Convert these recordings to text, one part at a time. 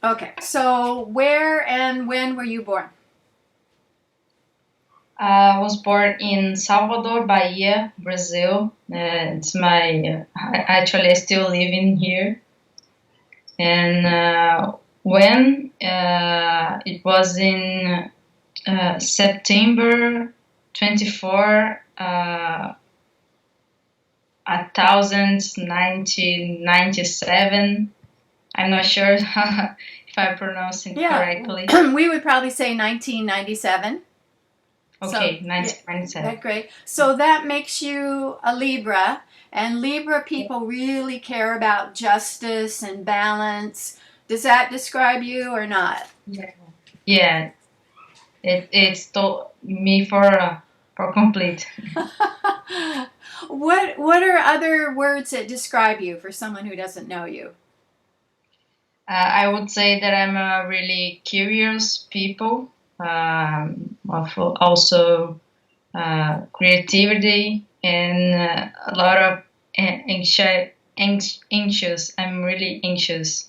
Okay, so where and when were you born? I was born in Salvador, Bahia, Brazil. It's my actually I still live in here. And when it was in September 24, 1997. I'm not sure if I'm pronouncing Yeah, correctly. we would probably say 1997. So, Okay, yeah, that's 1997. great. So that makes you a Libra, and Libra people really care about justice and balance. Does that describe you or not? Yeah. Yeah, it's me for complete. What are other words that describe you for someone who doesn't know you? I would say that I'm a really curious people, also creativity and a lot of anxious. I'm really anxious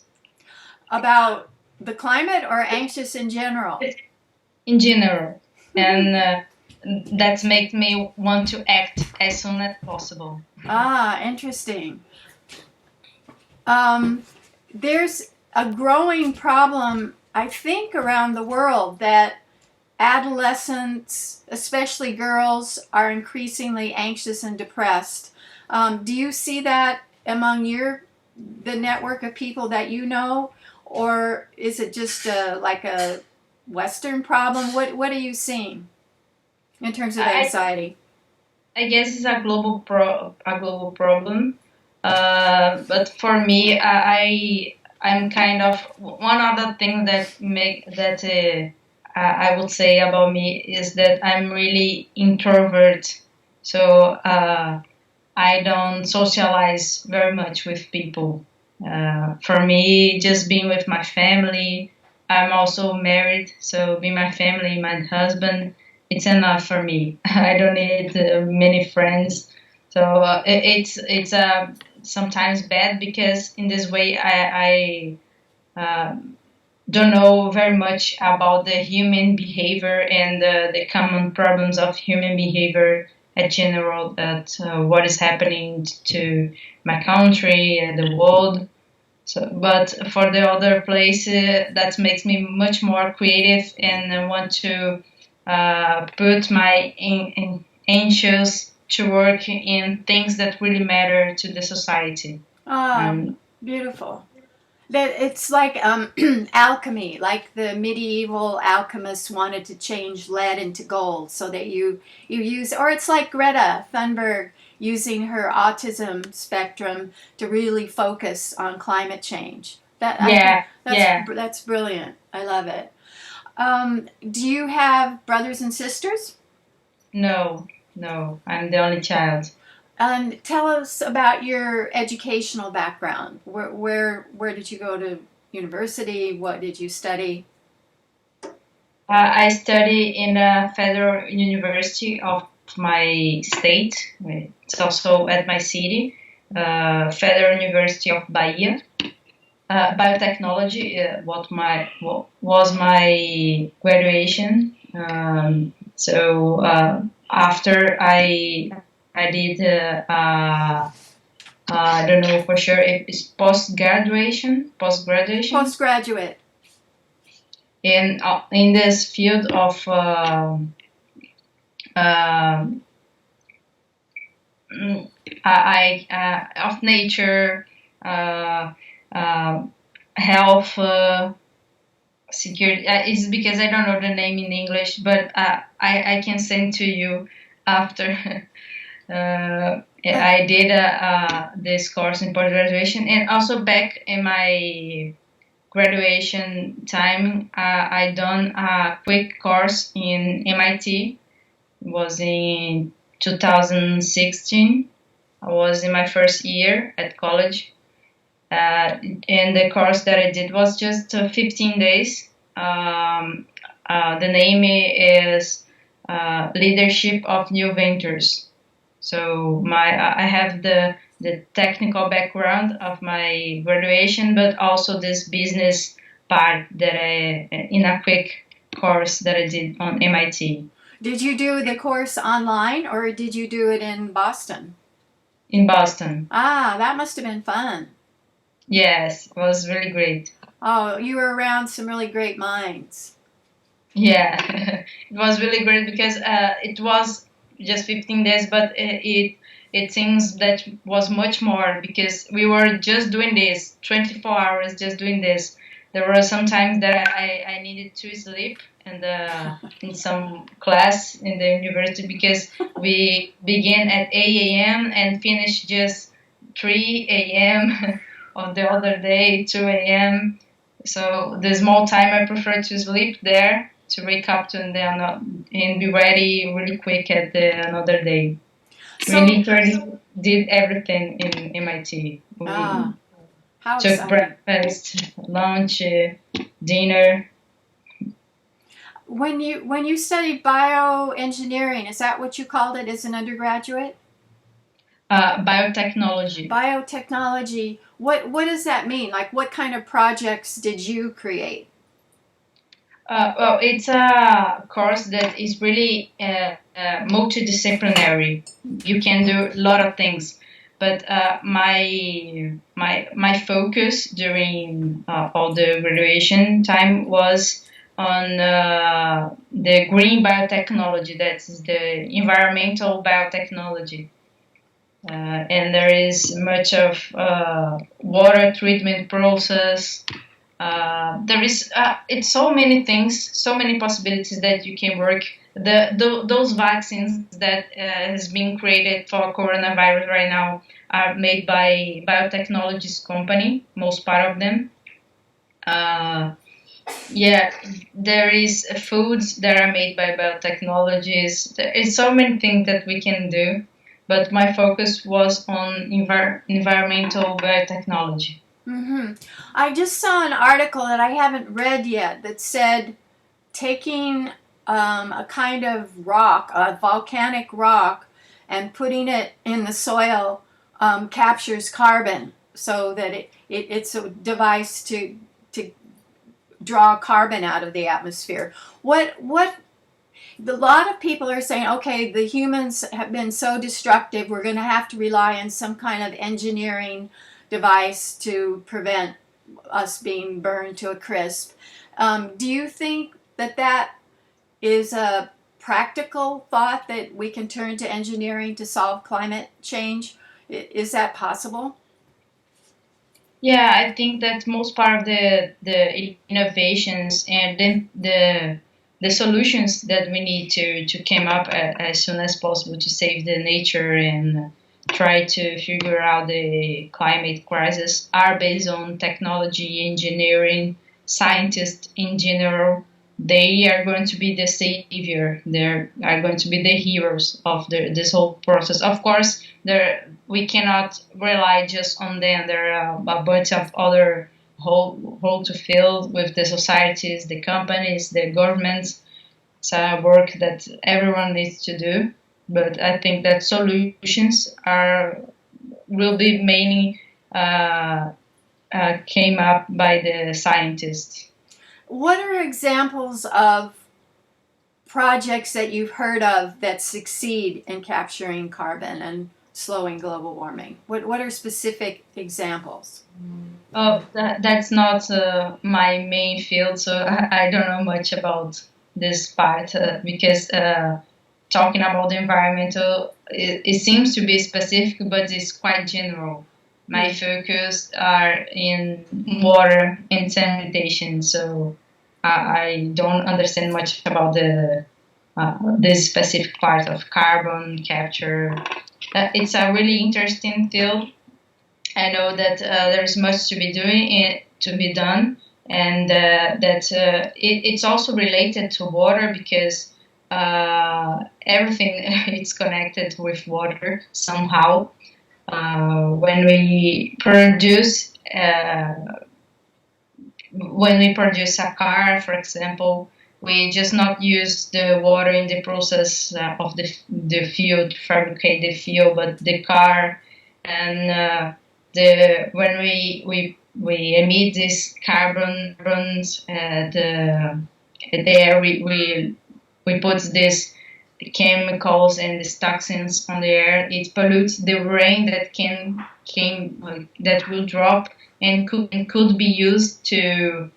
About the climate or anxious in general? in general, and that makes me want to act as soon as possible. Ah, interesting. Um, there's a growing problem, I think, around the world that adolescents, especially girls, are increasingly anxious and depressed. Do you see that among the network of people that you know, or is it just like a Western problem? What are you seeing in terms of I anxiety? I guess it's a global problem. But for me, I'm kind of one other thing that make that I would say about me is that I'm really introvert. So I don't socialize very much with people. For me, just being with my family. I'm also married, so being my family, my husband, it's enough for me. I don't need many friends. So it's sometimes bad because in this way I don't know very much about the human behavior and the common problems of human behavior at general. That what is happening to my country and the world. So, but for the other place, that makes me much more creative and I want to put my anxious to work in things that really matter to the society. Ah, Um, beautiful. That it's like alchemy, like the medieval alchemists wanted to change lead into gold, so that you use, or it's like Greta Thunberg using her autism spectrum to really focus on climate change. That I think yeah, yeah. that's brilliant. I love it. Do you have brothers and sisters? No, no, I'm the only child. And tell us about your educational background. Where did you go to university? What did you study? I study in a federal university of my state. It's also at my city, Federal University of Bahia. Biotechnology, what was my graduation. So after I did I don't know for sure if it's post graduation Postgraduate. in this field of um of nature, uh, uh, health, security. It's because I don't know the name in English, but I can send to you after. Uh, I did this course in post graduation, and also back in my graduation time, I done a quick course in MIT. It was in 2016. I was in my first year at college, and the course that I did was just 15 days. The name is Leadership of New Ventures. So I have the technical background of my graduation, but also this business part that in a quick course that I did on MIT. Did you do the course online or did you do it in Boston? In Boston. Ah, that must have been fun. Yes, it was really great. Oh, you were around some really great minds. Yeah, it was really great because it was just 15 days, but it seems that was much more because we were just doing this 24 hours, just doing this. There were some times that I needed to sleep and in some class in the university because we began at 8 a.m. and finished just 3 a.m. on the other day, 2 a.m. So the small time I prefer to sleep there to wake up to and then and be ready really quick at the another day. We So, literally did everything in MIT. We how took exciting. breakfast, lunch, dinner. When you studied bioengineering, is that what you called it as an undergraduate? Biotechnology. Biotechnology. What does that mean? Like, what kind of projects did you create? Well, it's a course that is really multidisciplinary. You can do a lot of things, but my focus during all the graduation time was on the green biotechnology. That's the environmental biotechnology. And there is much of water treatment process. There is it's so many things, so many possibilities that you can work. Those vaccines that has been created for coronavirus right now are made by biotechnologies company, most part of them. Yeah, there is foods that are made by biotechnologies. There is so many things that we can do, but my focus was on environmental biotechnology. Mm-hmm. I just saw an article that I haven't read yet that said taking a kind of rock, a volcanic rock, and putting it in the soil captures carbon so that it's a device to draw carbon out of the atmosphere. What a lot of people are saying, okay, the humans have been so destructive, we're going to have to rely on some kind of engineering device to prevent us being burned to a crisp. Do you think that is a practical thought that we can turn to engineering to solve climate change? Is that possible? Yeah, I think that most part of the innovations and the solutions that we need to come up as soon as possible to save the nature and try to figure out the climate crisis are based on technology, engineering, scientists in general. They are going to be the savior. They are going to be the heroes of this whole process. Of course, we cannot rely just on them. There are a bunch of other role to fill with the societies, the companies, the governments. It's a work that everyone needs to do. But I think that solutions will be mainly came up by the scientists. What are examples of projects that you've heard of that succeed in capturing carbon and slowing global warming? What are specific examples? Oh, that's not my main field, so I don't know much about this part because talking about the environmental, it seems to be specific, but it's quite general. My focus are in water and sanitation, so I don't understand much about this specific part of carbon capture. It's a really interesting field. I know that there's much to be done, and that it's also related to water because everything is connected with water somehow. When we produce a car, for example, we just not use the water in the process of the fuel to fabricate the fuel, but the car and when we we emit these carbons there we put these chemicals and these toxins on the air. It pollutes the rain that will drop and could be used to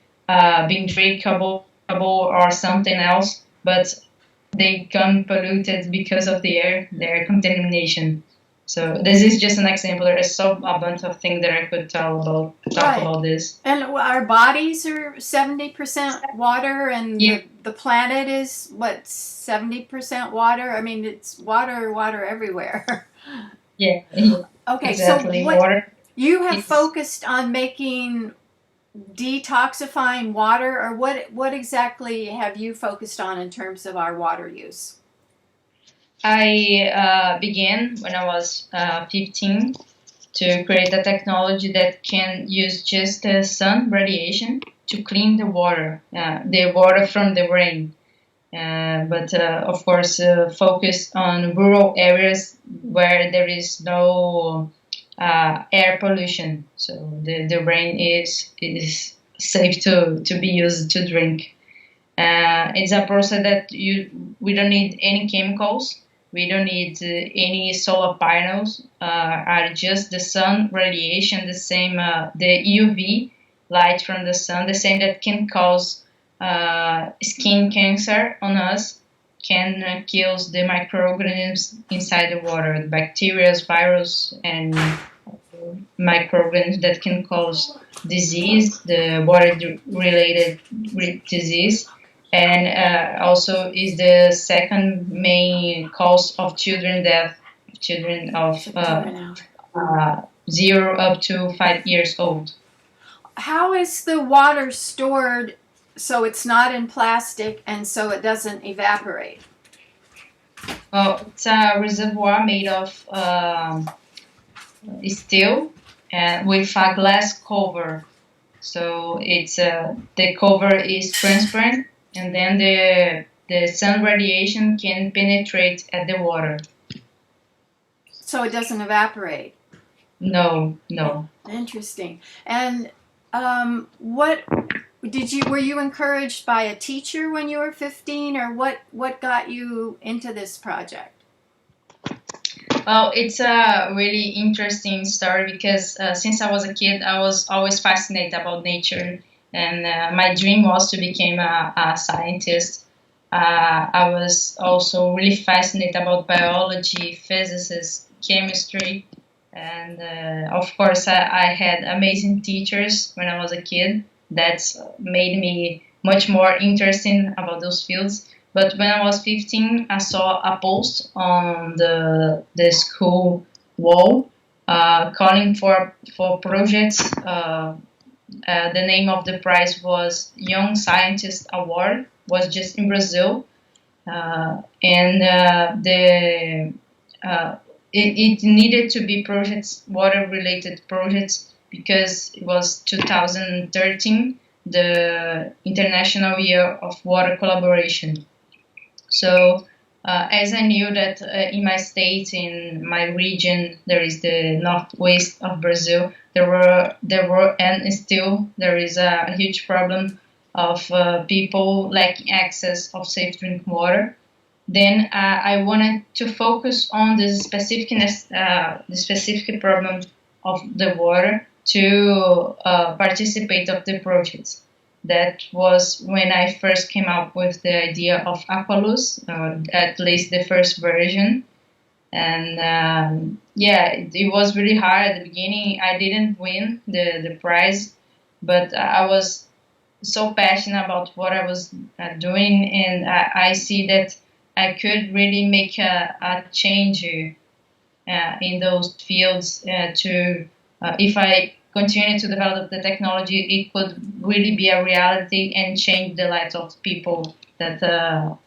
be drinkable or something else, but they come polluted because of the air contamination. So this is just an example. There is so a bunch of things that I could talk Right. about this. And our bodies are 70% water, and Yeah, the planet is what, 70% water? I mean, it's water everywhere. yeah, Okay, so exactly. what Water. you have It's focused on making detoxifying water, or what exactly have you focused on in terms of our water use? I began when I was 15 to create a technology that can use just the sun radiation to clean the water from the rain. But of course, focus on rural areas where there is no air pollution, so the rain is safe to be used to drink. It's a process that we don't need any chemicals. We don't need any solar panels. Are just the sun radiation, the same the UV light from the sun, the same that can cause skin cancer on us, can kill the microorganisms inside the water, the bacteria, virus, and microorganisms that can cause disease, the water-related disease, and also is the second main cause of children death, children of 0 up to 5 years old. How is the water stored so it's not in plastic and so it doesn't evaporate? It's a reservoir made of steel and with a glass cover. So it's the cover is transparent, and then the sun radiation can penetrate at the water. So it doesn't evaporate. No, no. Interesting. And what were you encouraged by a teacher when you were 15, or what got you into this project? Well, it's a really interesting story because since I was a kid, I was always fascinated about nature, and my dream was to become a scientist. I was also really fascinated about biology, physics, chemistry, and of course, I had amazing teachers when I was a kid that made me much more interested about those fields. But when I was 15, I saw a post on the school wall calling for projects. The name of the prize was Young Scientist Award. Was just in Brazil, and it needed to be projects, water related projects, because it was 2013, the International Year of Water Collaboration. So, as I knew that in my state, in my region, there is the northwest of Brazil. There were, and still there is a huge problem of people lacking access of safe drinking water. Then I wanted to focus on the specific problem of the water to participate of the projects. That was when I first came up with the idea of Aqualuz, at least the first version. And yeah, it was really hard at the beginning. I didn't win the prize, but I was so passionate about what I was doing, and I see that I could really make a change in those fields to if I continue to develop the technology, it could really be a reality and change the lives of people that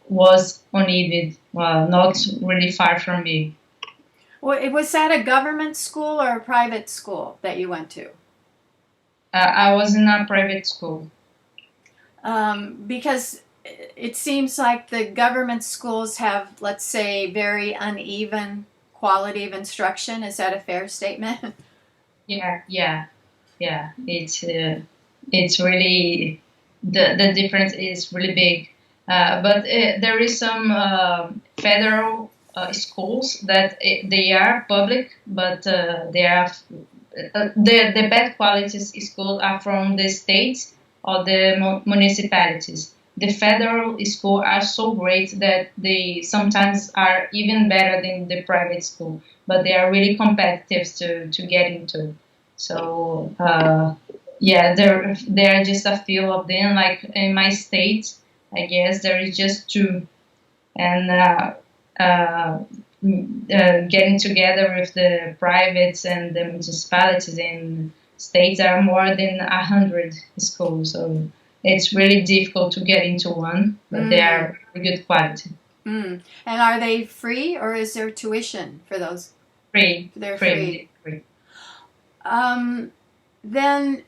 was unneeded, not really far from me. Well, was that a government school or a private school that you went to? I was in a private school. Because it seems like the government schools have, let's say, very uneven quality of instruction. Is that a fair statement? Yeah, yeah, yeah, it's really the difference is really big. But there is some federal schools that they are public, but they are the bad quality schools are from the states or the municipalities. The federal schools are so great that they sometimes are even better than the private school, but they are really competitive to get into. So yeah, there are just a few of them. Like in my state, I guess there is just two, and getting together with the privates and the municipalities in states are more than 100 schools. So it's really difficult to get into one, but they are good quality. And are they free, or is there tuition for those? Free. They're free. Then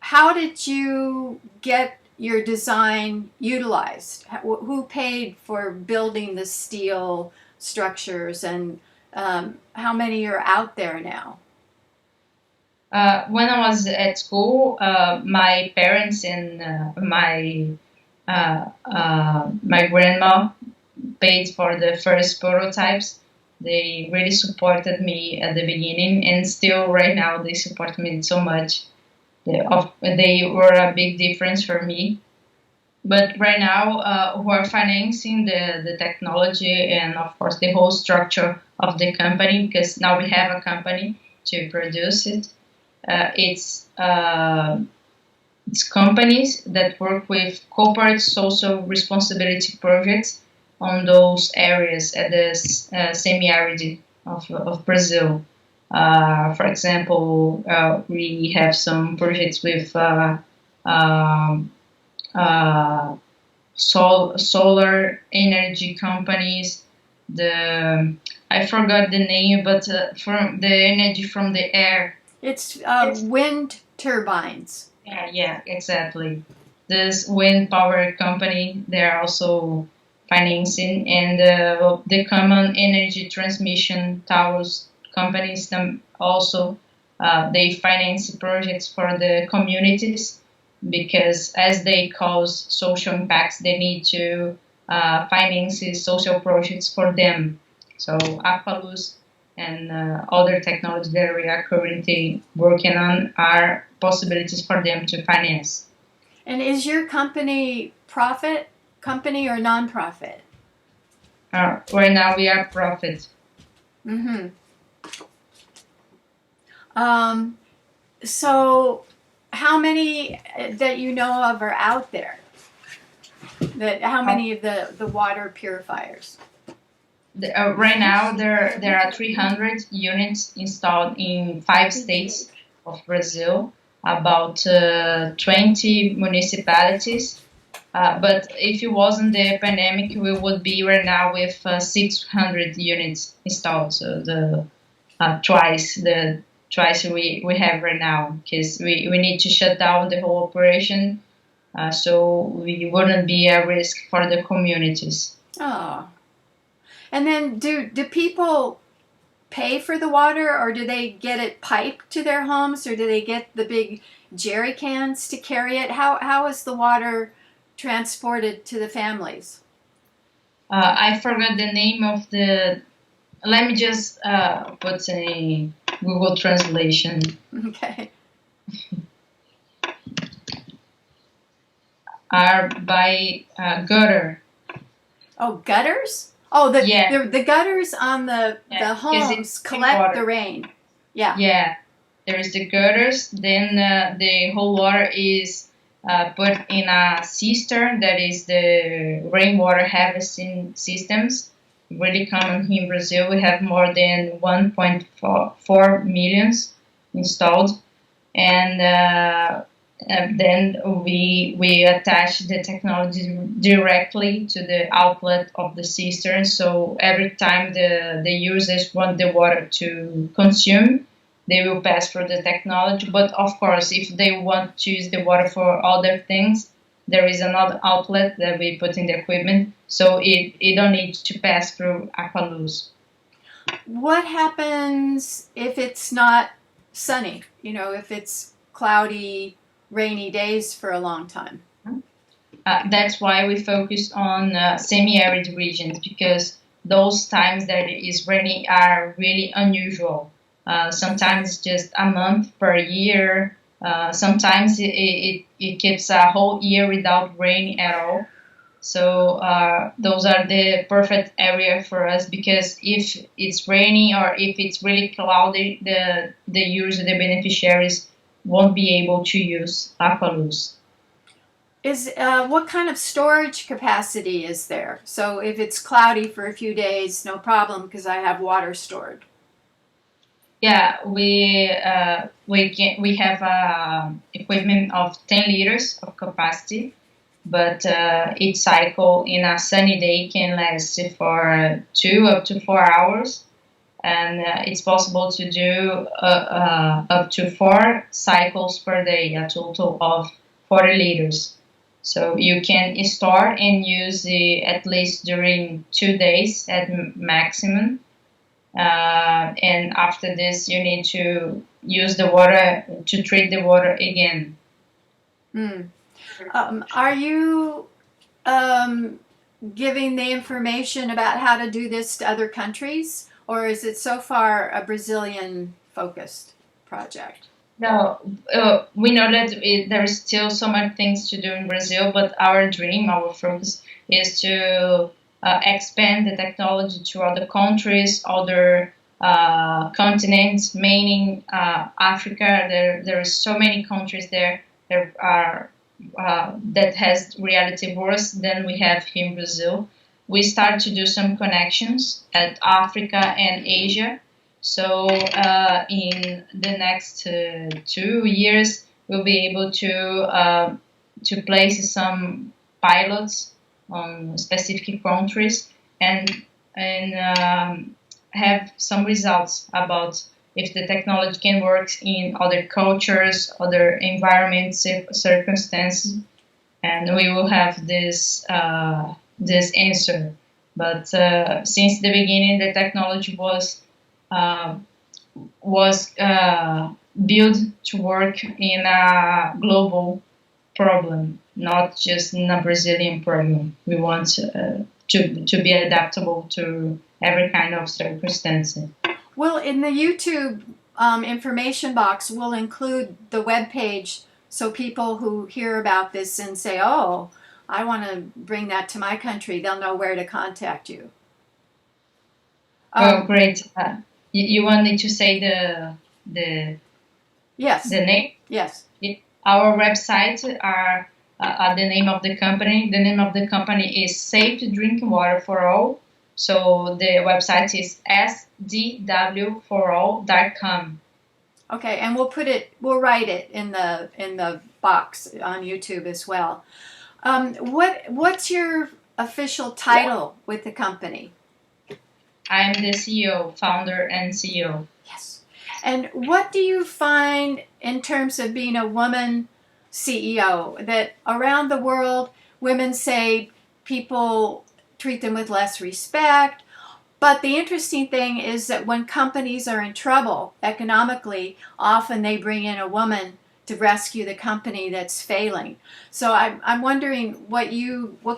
how did you get your design utilized? Who paid for building the steel structures, and how many are out there now? When I was at school, my parents and my grandma paid for the first prototypes. They really supported me at the beginning, and still right now they support me so much. They were a big difference for me. But right now, who are financing the technology and of course the whole structure of the company, because now we have a company to produce it. It's companies that work with corporate social responsibility projects on those areas at the semi-arid of Brazil. For example, we have some projects with uh, solar energy companies. I forgot the name, but from the energy from the air. It's wind turbines. Yeah, exactly. This wind power company, they're also financing, and the common energy transmission towers companies also they finance projects for the communities because as they cause social impacts, they need to finance social projects for them. So Aqualuz and other technologies that we are currently working on are possibilities for them to finance. And is your company profit company or nonprofit? Right now we are profit. Mm-hmm. So how many that you know of are out there? How many of the water purifiers? Right now there are 300 units installed in 5 states of Brazil, about 20 municipalities. But if it wasn't the pandemic, we would be right now with 600 units installed. So the twice we have right now, because we need to shut down the whole operation, so we wouldn't be a risk for the communities. Oh. And then do people pay for the water, or do they get it piped to their homes, or do they get the big jerry cans to carry it? How is the water transported to the families? I forgot the name of the. Let me just put a Google translation. Okay. Are by gutter. Oh, gutters? Oh, the gutters on the homes collect the rain. Yeah. Yeah. There's the gutters. Then the whole water is put in a cistern, that is the rainwater harvesting systems. Really common here in Brazil. We have more than 1.4 millions installed, and then we attach the technology directly to the outlet of the cistern. So every time the users want the water to consume, they will pass through the technology. But of course, if they want to use the water for other things, there is another outlet that we put in the equipment, so it don't need to pass through Aqualuz. What happens if it's not sunny? You know, if it's cloudy, rainy days for a long time. That's why we focus on semi-arid regions, because those times that it is raining are really unusual. Sometimes just a month per year. Sometimes it keeps a whole year without rain at all. So those are the perfect area for us, because if it's raining or if it's really cloudy, the users, the beneficiaries, won't be able to use Aqualuz. Is what kind of storage capacity is there? So if it's cloudy for a few days, no problem because I have water stored. Yeah, we have equipment of 10 liters of capacity, but each cycle in a sunny day can last for 2 up to 4 hours, and it's possible to do up to 4 cycles per day, a total of 40 liters. So you can store and use it at least during 2 days at maximum. And after this, you need to use the water to treat the water again. Are you giving the information about how to do this to other countries, or is it so far a Brazilian focused project? No, we know that there is still so many things to do in Brazil, but our dream, our focus is to expand the technology to other countries, other continents, meaning Africa. There are so many countries there are that has reality worse than we have here in Brazil. We start to do some connections at Africa and Asia. So in the next 2 years, we'll be able to place some pilots on specific countries and have some results about if the technology can work in other cultures, other environments, circumstances, and we will have this answer. But since the beginning, the technology was built to work in a global problem, not just in a Brazilian problem. We want to be adaptable to every kind of circumstance. Well, in the YouTube information box, we'll include the web page so people who hear about this and say, "Oh, I want to bring that to my country," they'll know where to contact you. Oh, great! You wanted to say the Yes. the name? Yes. Our website are the name of the company. The name of the company is Safe Drinking Water for All. So the website is sdwforall.com. Okay, and we'll write it in the box on YouTube as well. What's your official title with the company? I'm the CEO, founder and CEO. Yes. And what do you find in terms of being a woman CEO, that around the world women say people treat them with less respect? But the interesting thing is that when companies are in trouble economically, often they bring in a woman to rescue the company that's failing. So I'm wondering what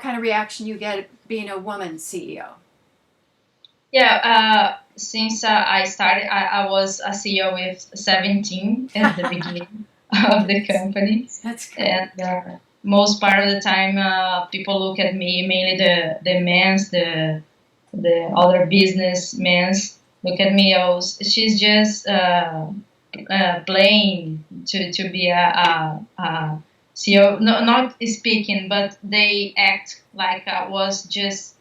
kind of reaction you get being a woman CEO. Yeah, since I started, I was a CEO with 17 at the beginning of the company. That's good. And most part of the time, people look at me, mainly the men's, the other businessmen look at me as she's just playing to be a CEO, no, not speaking, but they act like I wasn't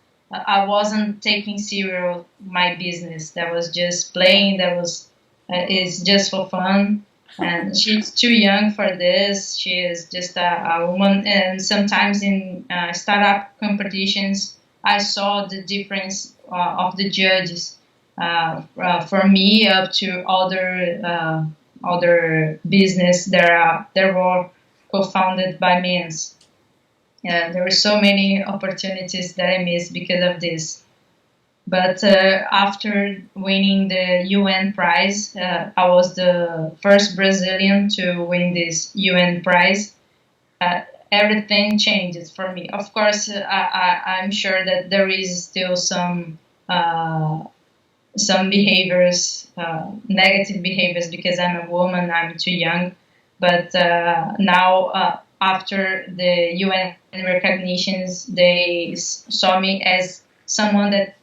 taking serious my business. That was just playing. That was it's just for fun. And she's too young for this. She is just a woman. And sometimes in startup competitions, I saw the difference of the judges. For me, up to other business that were co-founded by men. There were so many opportunities that I missed because of this. But after winning the UN prize, I was the first Brazilian to win this UN prize. Uh, Everything changes for me. Of course, I'm sure that there is still some behaviors, negative behaviors, because I'm a woman, I'm too young. But now, after the UN recognitions, they saw me as someone that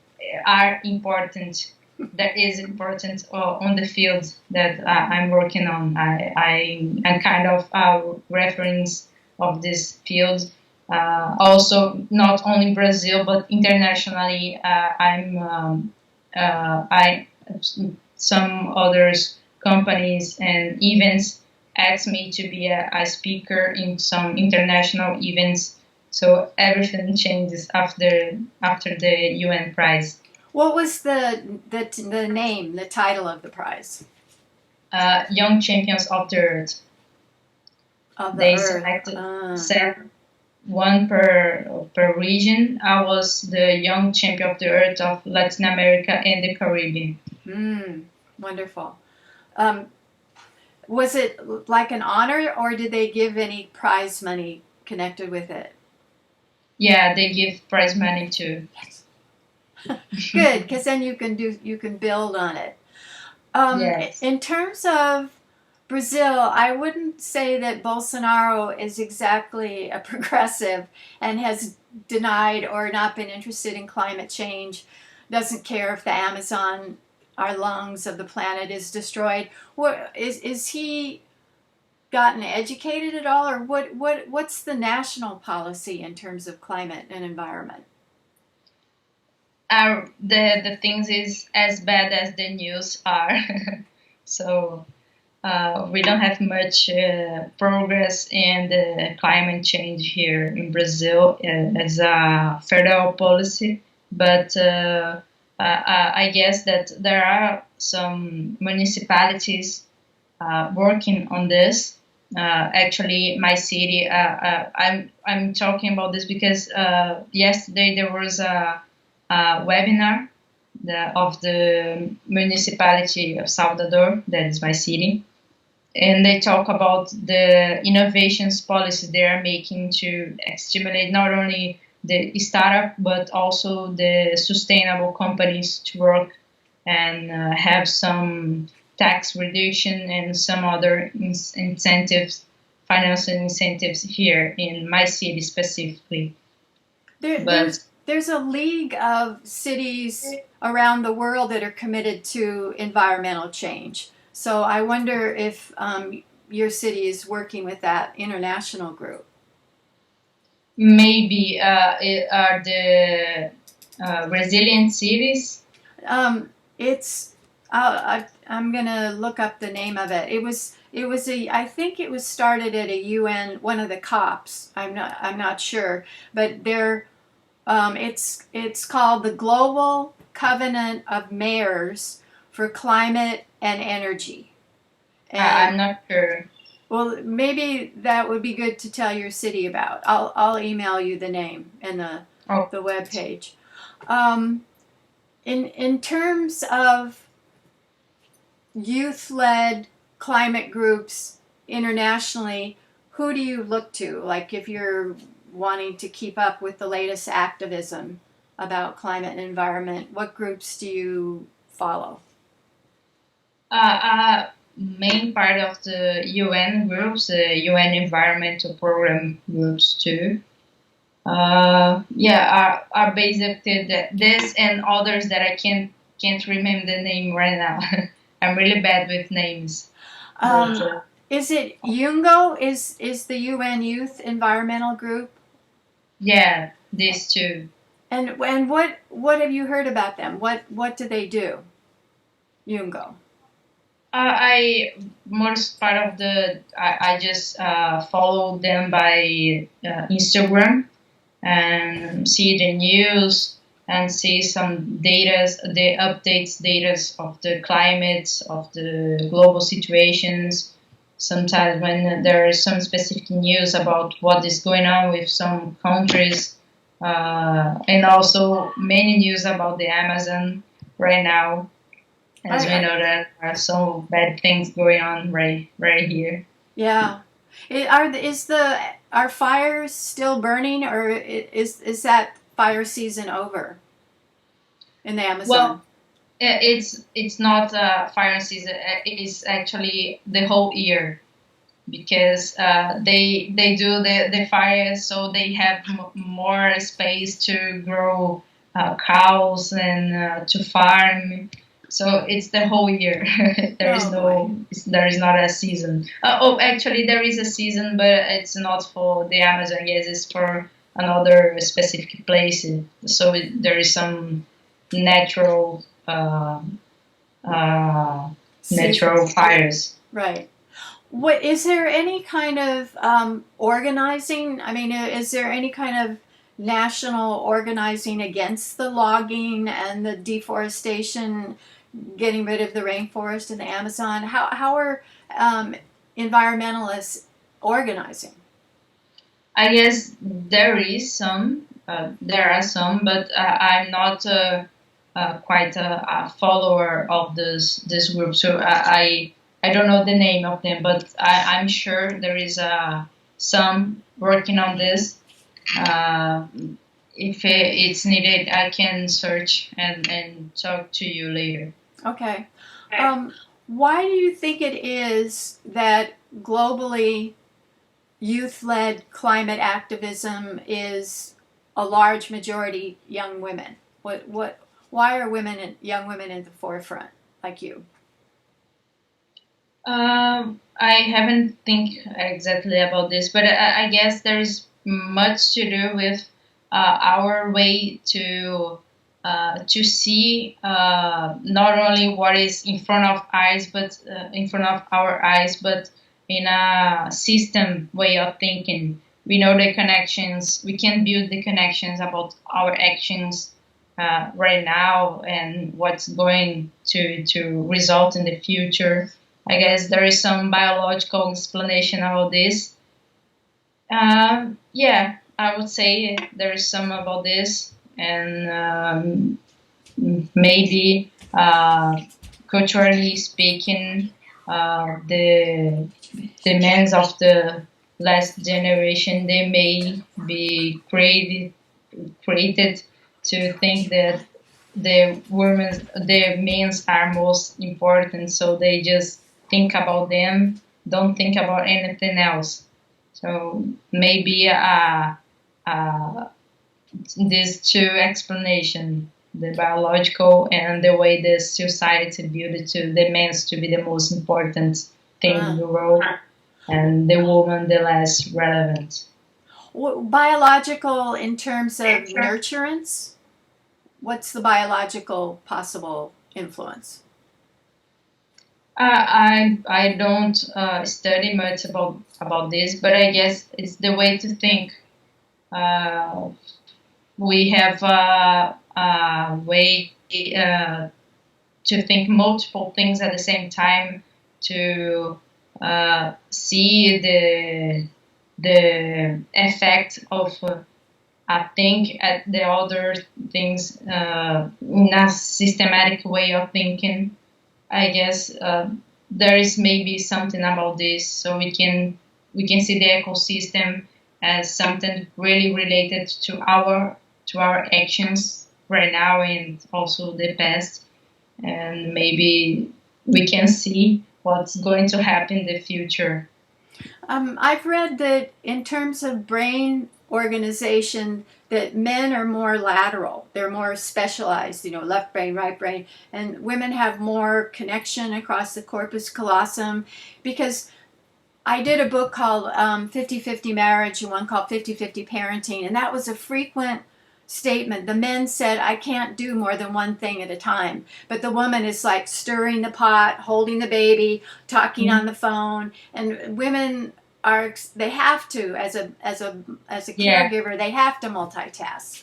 are important, that is important on the field that I'm working on. I'm kind of a reference of this field. Also, not only Brazil, but internationally, I some others companies and events asked me to be a speaker in some international events. So everything changes after the UN prize. What was the name, the title of the prize? Young Champions of the Earth. Of the They Earth. set one per region. I was the Young Champion of the Earth of Latin America and the Caribbean. Wonderful. Was it like an honor, or did they give any prize money connected with it? Yeah, they give prize money too. Yes. Good, because then you can build on it. Yes. In terms of Brazil, I wouldn't say that Bolsonaro is exactly a progressive and has denied or not been interested in climate change, doesn't care if the Amazon, our lungs of the planet, is destroyed. What is he gotten educated at all, or what's the national policy in terms of climate and environment? The things is as bad as the news are. So we don't have much progress in the climate change here in Brazil as a federal policy. But I guess that there are some municipalities working on this. Actually, my city. I'm talking about this because yesterday there was a webinar of the municipality of Salvador, that is my city, and they talk about the innovations policies they are making to stimulate not only the startup but also the sustainable companies to work and have some tax reduction and some other incentives, financial incentives here in my city specifically. There's a league of cities around the world that are committed to environmental change. So I wonder if your city is working with that international group. Maybe are the resilient cities? It's I'm gonna look up the name of it. I think it was started at a UN, one of the COPs. I'm not sure, but it's called the Global Covenant of Mayors for Climate and Energy. And I'm not sure. well, maybe that would be good to tell your city about. I'll email you the name and Oh, the web page. Um, in terms of youth-led climate groups internationally, who do you look to? Like if you're wanting to keep up with the latest activism about climate and environment, what groups do you follow? Main part of the UN groups, UN environmental program groups too. Are basically this and others that I can't remember the name right now. I'm really bad with names. Is it UNGO? Is the UN Youth Environmental Group? Yeah, these two. And what have you heard about them? What do they do? UNGO. I most part of I just follow them by Instagram and see the news and see some data, the updates data of the climate, of the global situations. Sometimes when there is some specific news about what is going on with some countries, and also many news about the Amazon right now, as we I, know that there are some bad things going on right here. yeah. Are fires still burning, or is that fire season over in the Well, Amazon? it's not fire season. It is actually the whole year because they do the fires so they have more space to grow cows and to farm. So it's the whole year. Oh boy. There is not a season. Oh, actually, there is a season, but it's not for the Amazon. Yes, it's for another specific place. So there is some natural uh, natural Seasons. fires. Right. What is there any kind of organizing? I mean, is there any kind of national organizing against the logging and the deforestation, getting rid of the rainforest in the Amazon? How are um, environmentalists organizing? I guess there is some, there are some, but I'm not quite a follower of this group, so I don't know the name of them, but I'm sure there is some working on this. Uh, if it's needed, I can search and talk to you later. Okay. Um, why do you think it is that globally youth led climate activism is a large majority young women? Why are young women in the forefront like you? I haven't think exactly about this, but I guess there's much to do with our way to see not only what is in front of eyes, but in front of our eyes, but in a system way of thinking. We know the connections. We can build the connections about our actions right now and what's going to result in the future. I guess there is some biological explanation about this. Yeah, I would say there is some about this, and maybe culturally speaking, the demands of the last generation they may be created to think that the men's are most important, so they just think about them, don't think about anything else. So maybe these two explanation, the biological and the way the society built it to the men's to be the most important thing in Uh, the world and the woman the less relevant. Biological in terms of nurturance? What's the biological possible influence? I don't study much about this, but I guess it's the way to think. Uh, we have a way to think multiple things at the same time to see the effect of I think at the other things in a systematic way of thinking. I guess there is maybe something about this, so we can see the ecosystem as something really related to our actions right now and also the past, and maybe we can see what's going to happen in the future. I've read that in terms of brain organization, that men are more lateral. They're more specialized, left brain, right brain, and women have more connection across the corpus callosum. Because I did a book called 50-50 Marriage and one called 50-50 Parenting, and that was a frequent statement. The men said, I can't do more than one thing at a time. But the woman is like stirring the pot, holding the baby, talking on the phone. And women they have to, as a Yeah, caregiver, they have to multitask.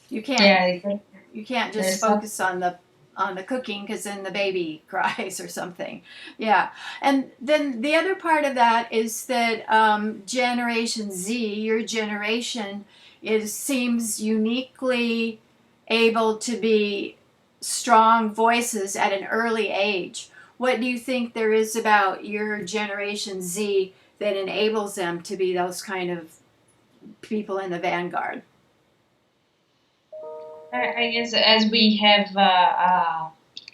You can't yeah, you can't just there's some, focus on the on the cooking because then the baby cries or something. Yeah. And then the other part of that is that Generation Z, your generation, seems uniquely able to be strong voices at an early age. What do you think there is about your Generation Z that enables them to be those kind of people in the vanguard? I guess as we have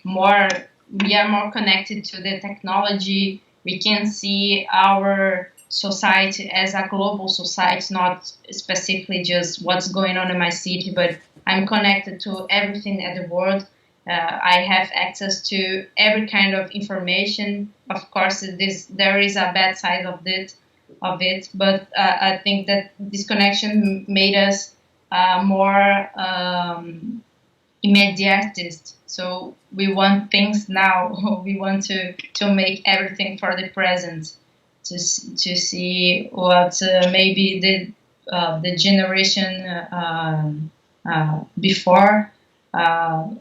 more, we are more connected to the technology. We can see our society as a global society, not specifically just what's going on in my city, but I'm connected to everything in the world. I have access to every kind of information. Of course, there is a bad side of it, but I think that this connection made us more immediatist. So we want things now. We want to make everything for the present. To see what maybe the generation before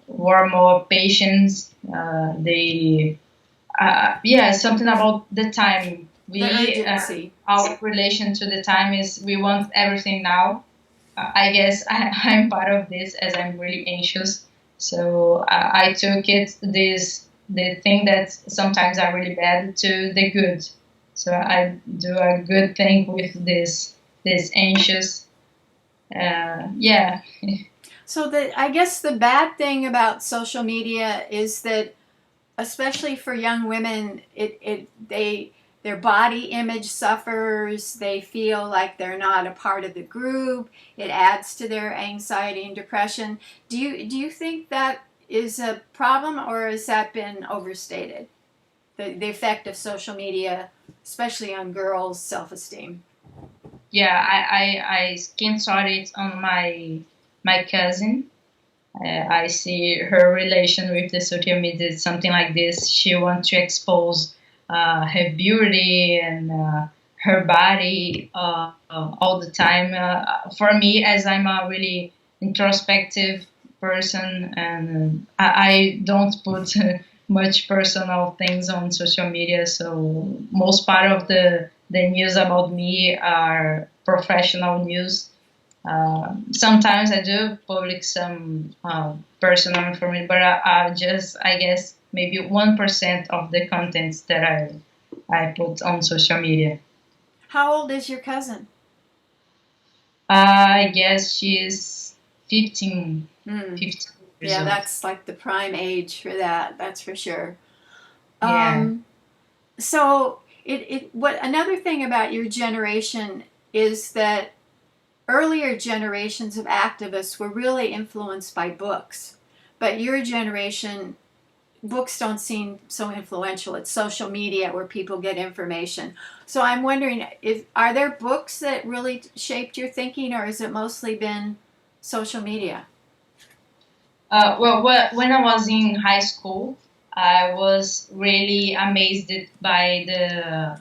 were more patient. They yeah, something about the time. The urgency. Our relation to the time is we want everything now. I guess I'm part of this as I'm really anxious. So I took the thing that sometimes are really bad to the good. So I do a good thing with this anxious. Yeah. So I guess the bad thing about social media is that, especially for young women, their body image suffers. They feel like they're not a part of the group. It adds to their anxiety and depression. Do you think that is a problem, or has that been overstated? The effect of social media, especially on girls' self-esteem. Yeah, I screenshot it on my cousin. I see her relation with the social media, something like this. She wants to expose her beauty and her body all the time. For me, as I'm a really introspective person, and I don't put much personal things on social media, so most part of the news about me are professional news. Sometimes I do publish some personal information, but I guess maybe 1% of the contents that I put on social media. How old is your cousin? I guess she's 15, Hmm. 15 years Yeah, old. that's like the prime age for that. That's for sure. Yeah. So what another thing about your generation is that earlier generations of activists were really influenced by books, but your generation, books don't seem so influential. It's social media where people get information. So I'm wondering, are there books that really shaped your thinking, or has it mostly been social media? Well, when I was in high school, I was really amazed by the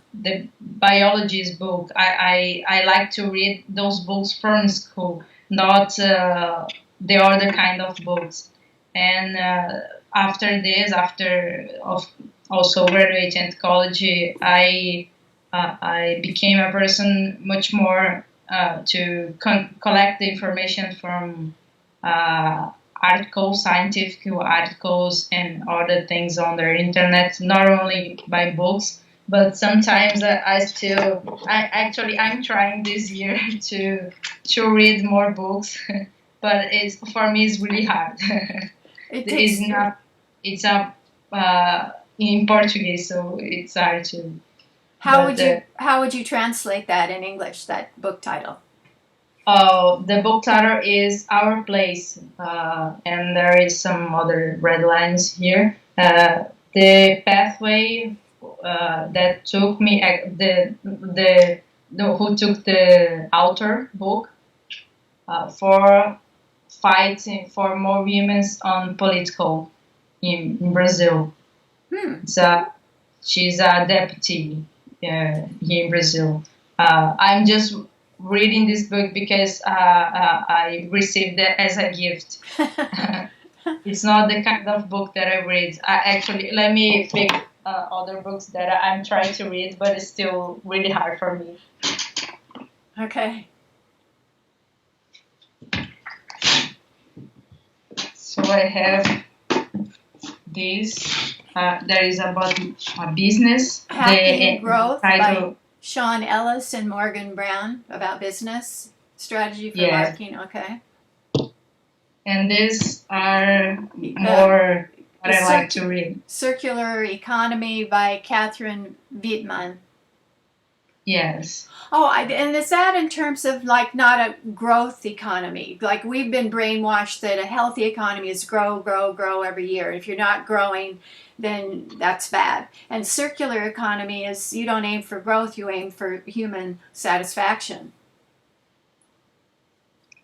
biologist book. I like to read those books from school, not the other kind of books. And after this, after of also graduating at college, I became a person much more to collect the information from. Articles, scientific articles, and other things on the internet, not only by books, but sometimes I'm trying this year to read more books, but it's for me it's really hard. It It's takes. not. It's a in Portuguese, so it's hard to. But How would you translate that in English? That book title. the book title is Our Place, and there is some other red lines here. The pathway that took me, the who took the author book for fighting for more women on political in Brazil. Hmm. So she's a deputy here in Brazil. I'm just reading this book because I received it as a gift. It's not the kind of book that I read. Actually, let me pick other books that I'm trying to read, but it's still really hard for me. Okay. So I have this. That is about a business. Hacking The Growth by title, Sean Ellis and Morgan Brown about business strategy for yes. marketing. Okay. And these are Uh, more what the I like to read. Circular Economy by Catherine Wittmann. Yes. Oh, and is that in terms of like not a growth economy? Like we've been brainwashed that a healthy economy is grow, grow, grow every year. If you're not growing, then that's bad. And circular economy is you don't aim for growth, you aim for human satisfaction.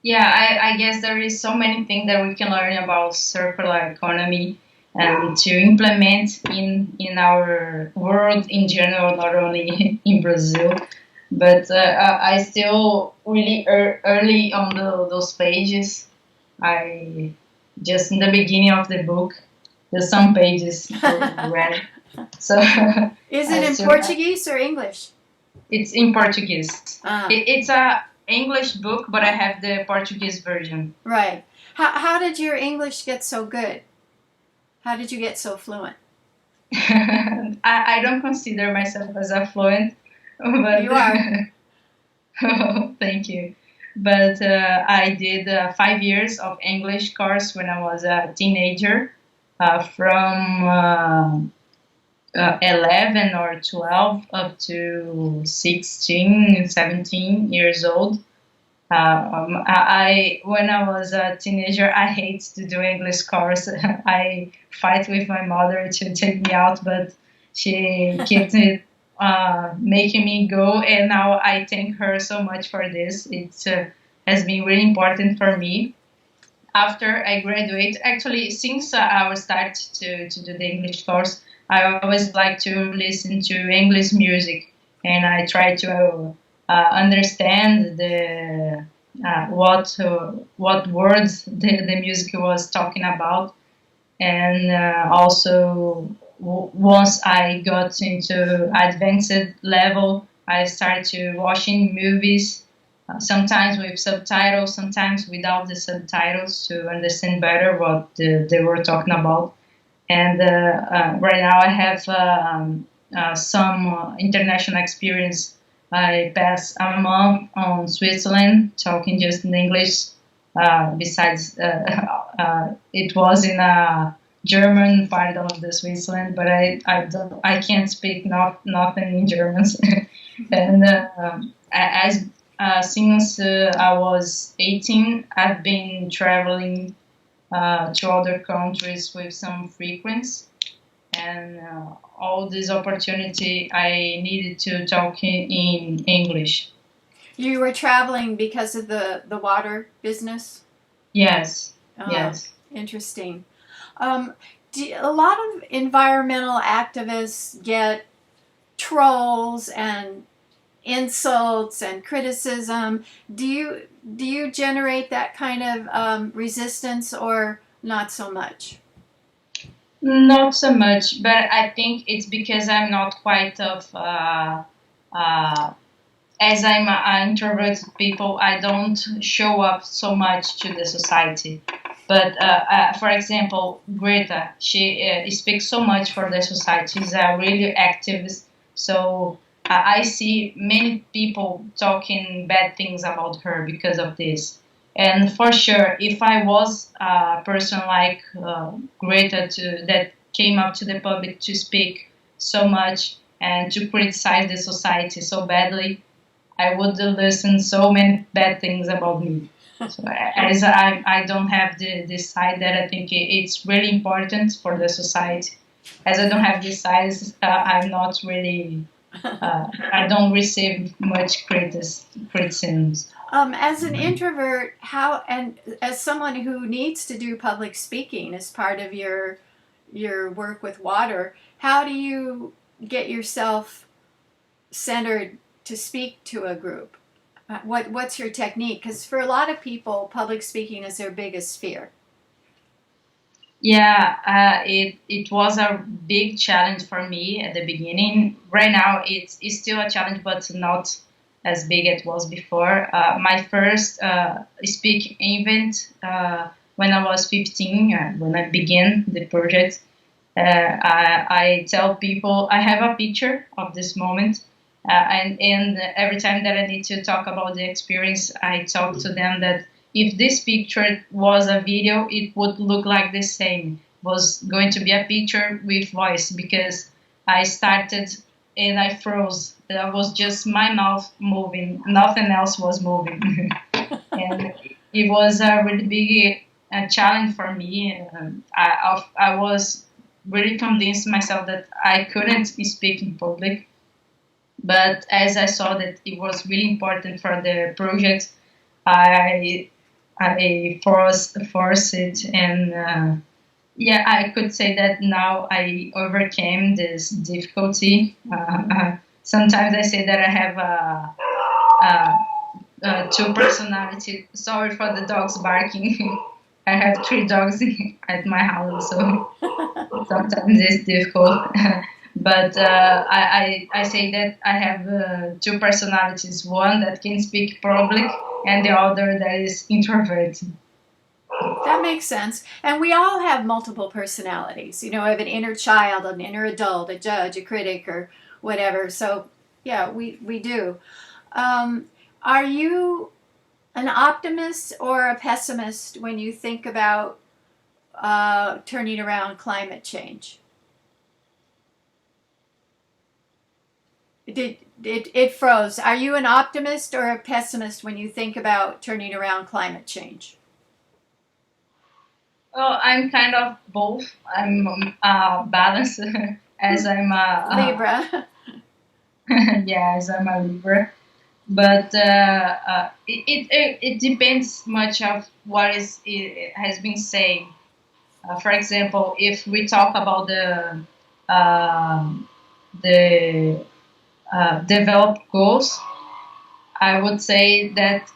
Yeah, I guess there is so many things that we can learn about circular economy and to implement in our world in general, not only in Brazil. But I still really early on those pages. I just in the beginning of the book, there's some pages read. So Is it I in still Portuguese or English? it's in Portuguese. Ah, It's a English book, but I have the Portuguese version. right. How did your English get so good? How did you get so fluent? I don't consider myself as a fluent, but You are. thank you. But I did 5 years of English course when I was a teenager, from 11 or 12 up to 16, 17 years old. When I was a teenager, I hate to do English course. I fight with my mother to take me out, but she keeps it making me go, and now I thank her so much for this. It has been really important for me. After I graduate, actually, since I was start to do the English course, I always like to listen to English music, and I try to understand the what words the music was talking about, and also once I got into advanced level, I started to watching movies, sometimes with subtitles, sometimes without the subtitles to understand better what they were talking about. And right now I have some international experience. I passed a month on Switzerland talking just in English. Besides, it was in a German part of the Switzerland, but I can't speak nothing in German. And as since I was 18, I've been traveling to other countries with some frequency, and all this opportunity I needed to talk in English. You were traveling because of the water business? Yes, Ah, yes. interesting. Um, a lot of environmental activists get trolls and insults and criticism. Do you generate that kind of resistance or not so much? Not so much, but I think it's because I'm not quite of uh, as I'm an introverted people, I don't show up so much to the society. But for example, Greta, she speaks so much for the society. She's a really activist. So I see many people talking bad things about her because of this. And for sure, if I was a person like Greta that came up to the public to speak so much and to criticize the society so badly, I would listen so many bad things about me. So as I don't have this side that I think it's really important for the society. As I don't have this side, I'm not really. I don't receive much criticisms. As an introvert, how and as someone who needs to do public speaking as part of your work with water, how do you get yourself centered to speak to a group? What's your technique? Because for a lot of people, public speaking is their biggest fear. Yeah, it was a big challenge for me at the beginning. Right now, it's still a challenge, but not as big as it was before. My first speak event when I was 15, when I began the project, I tell people I have a picture of this moment, and every time that I need to talk about the experience, I talk to them that if this picture was a video, it would look like the same. Was going to be a picture with voice because I started and I froze. That was just my mouth moving, nothing else was moving, and it was a really big challenge for me. I was really convinced myself that I couldn't speak in public, but as I saw that it was really important for the project, I forced it, and yeah, I could say that now I overcame this difficulty. Sometimes I say that I have two personalities. Sorry for the dogs barking. I have three dogs at my house, so sometimes it's difficult. But I say that I have two personalities: one that can speak public, and the other that is introvert. That makes sense. And we all have multiple personalities. You know, I have an inner child, an inner adult, a judge, a critic, or whatever. So, yeah, we do. Um, are you an optimist or a pessimist when you think about turning around climate change? It froze. Are you an optimist or a pessimist when you think about turning around climate change? Well, I'm kind of both. I'm balanced as I'm Libra. yeah, as I'm a Libra. But it depends much of what is it has been said. For example, if we talk about um the developed goals, I would say that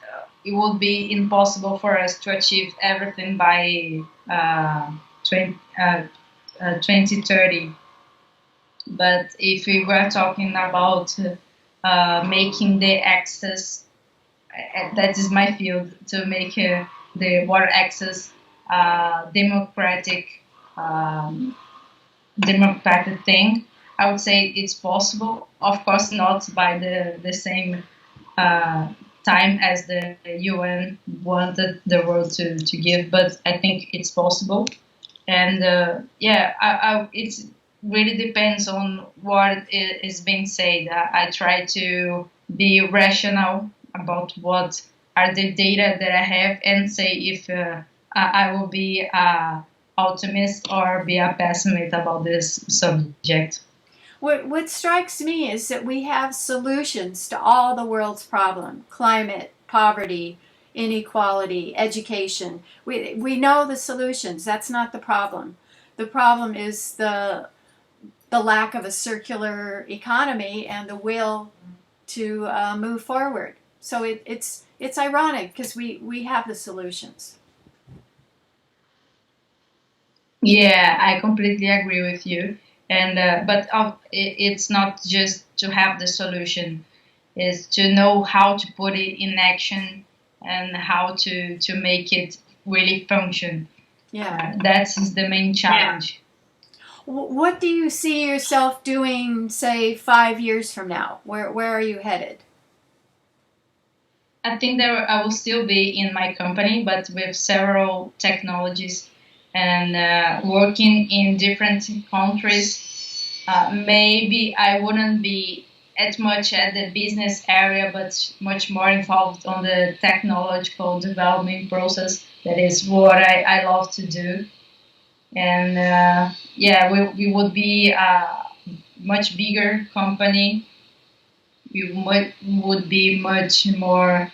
it would be impossible for us to achieve everything by 2030. But if we were talking about making the access, that is my field, to make the water access democratic, um, democratic thing, I would say it's possible. Of course, not by the same uh, time as the UN wanted the world to give, but I think it's possible. And yeah, it really depends on what is being said. I try to be rational about what are the data that I have and say if I will be optimist or be a pessimist about this subject. What strikes me is that we have solutions to all the world's problems: climate, poverty, inequality, education. We know the solutions. That's not the problem. The problem is the lack of a circular economy and the will to move forward. So it's ironic because we have the solutions. Yeah, I completely agree with you. And but it's not just to have the solution; is to know how to put it in action and how to make it really function. Yeah. That is the main challenge. What do you see yourself doing, say, 5 years from now? Where are you headed? I think that I will still be in my company, but with several technologies and working in different countries. Maybe I wouldn't be as much at the business area, but much more involved on the technological development process. That is what I love to do. And yeah, we would be a much bigger company. Would be much more.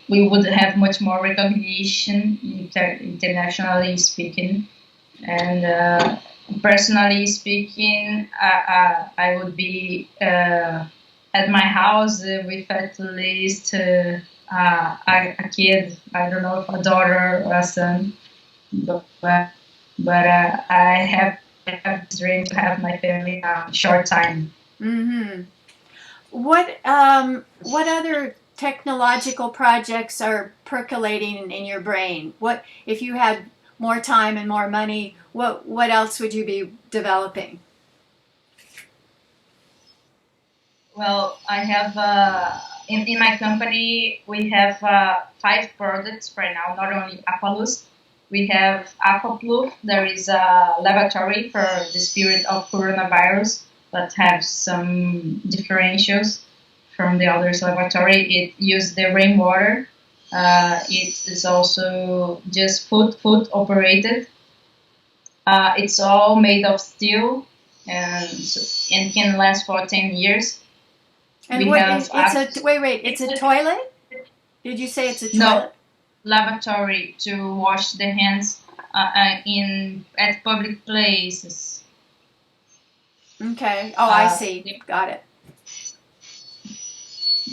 We would have much more recognition internationally speaking, and personally speaking, I would be at my house with at least a kid. I don't know if a daughter or a son, but but I have this dream to have my family in a short time. Mm-hmm. What other technological projects are percolating in your brain? What if you had more time and more money? What else would you be developing? Well, I have in my company we have 5 products right now. Not only Aqualus, we have Aquapluf. There is a laboratory for the spirit of coronavirus that have some differentials from the others laboratory. It uses the rainwater. It is also just food operated. It's all made of steel and can last for 10 years. And We what have it's a wait, it's a toilet? Did you say it's a no toilet? lavatory to wash the hands in at public places. Okay. Oh, I Uh, see. Got it.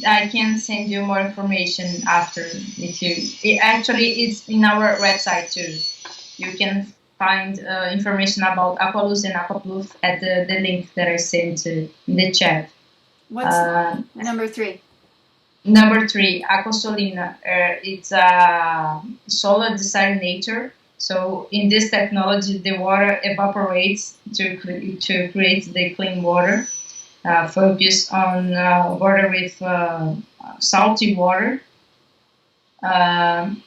I can send you more information after if you. It actually, it's in our website too. You can find information about Aqualus and Aquaplus at the link that I sent in the chat. What's Uh, number three? Number 3, Aquasolina. It's a solar desalinator. So in this technology, the water evaporates to create the clean water. Focus on water with salty water. And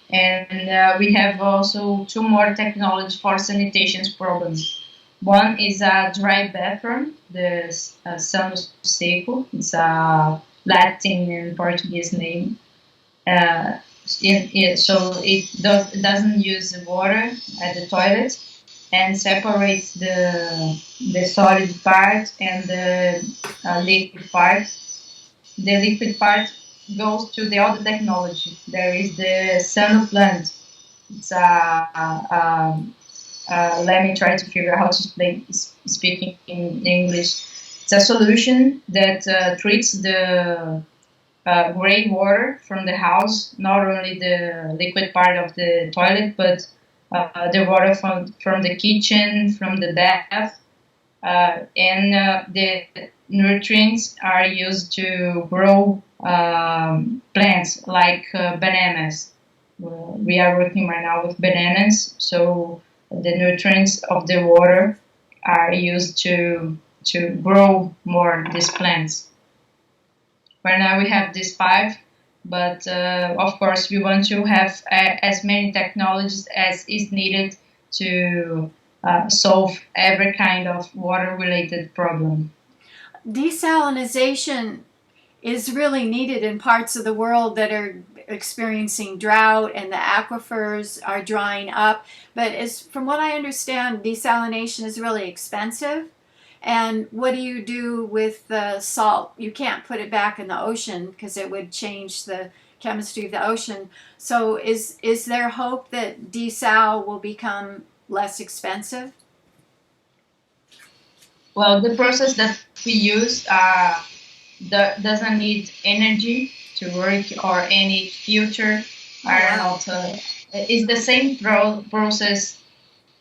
we have also 2 more technologies for sanitation problems. One is a dry bathroom, the Sano Seco. It's a Latin and Portuguese name. Uh, so it doesn't use water at the toilet and separates the solid part and the liquid part. The liquid part goes to the other technology. There is the Sano plant. It's let me try to figure out how to explain speaking in English. It's a solution that treats the gray water from the house, not only the liquid part of the toilet, but the water from the kitchen, from the bath, and the nutrients are used to grow plants like bananas. We are working right now with bananas, so the nutrients of the water are used to grow more these plants. Right now we have these 5, but of course we want to have as many technologies as is needed to solve every kind of water-related problem. Desalinization is really needed in parts of the world that are experiencing drought and the aquifers are drying up. But as from what I understand, desalination is really expensive. And what do you do with the salt? You can't put it back in the ocean because it would change the chemistry of the ocean. So is there hope that desal will become less expensive? Well, the process that we use doesn't need energy to work or any filter. Oh Are wow. not. It's the same process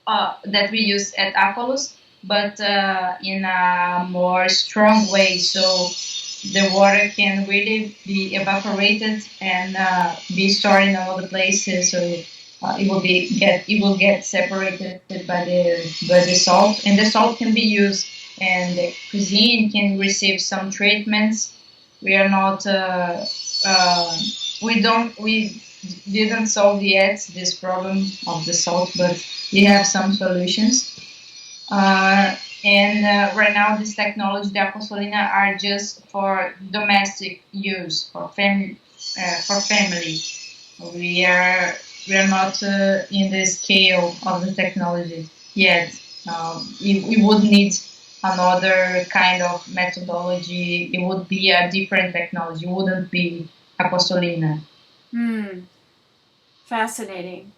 that we use at Aqualus, but in a more strong way. So the water can really be evaporated and be stored in other places. So it will get separated by the salt, and the salt can be used, and the cuisine can receive some treatments. We are not. We didn't solve yet this problem of the salt, but we have some solutions. And right now, this technology, the aquasolina, are just for domestic use for family. For family, we are we are not in the scale of the technology yet. We would need another kind of methodology. It would be a different technology. It wouldn't be aquasolina. Hmm. Fascinating.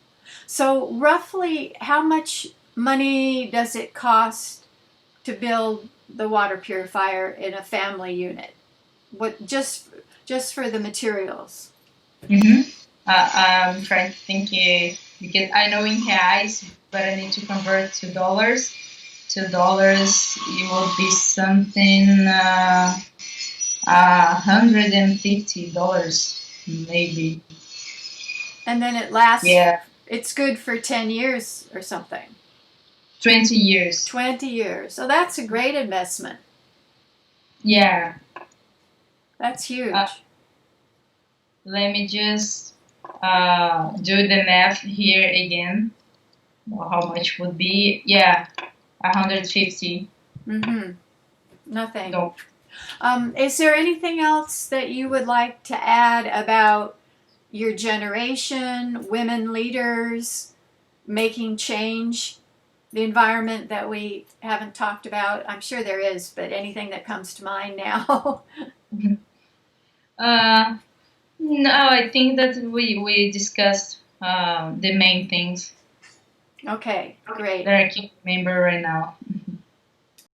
So, roughly, how much money does it cost to build the water purifier in a family unit? What just for the materials? Mm-hmm. I'm trying to think because I know in reais, but I need to convert to dollars. To dollars, it will be something $150 maybe. And then it lasts. Yeah, It's good for 10 years or something. 20 years. 20 years. So that's a great investment. Yeah. That's huge. Let me just do the math here again. How much would be? Yeah, 150. Nothing. No. Is there anything else that you would like to add about your generation, women leaders, making change, the environment that we haven't talked about? I'm sure there is, but anything that comes to mind now? No, I think that we discussed the main things Okay, great. that I can remember right now.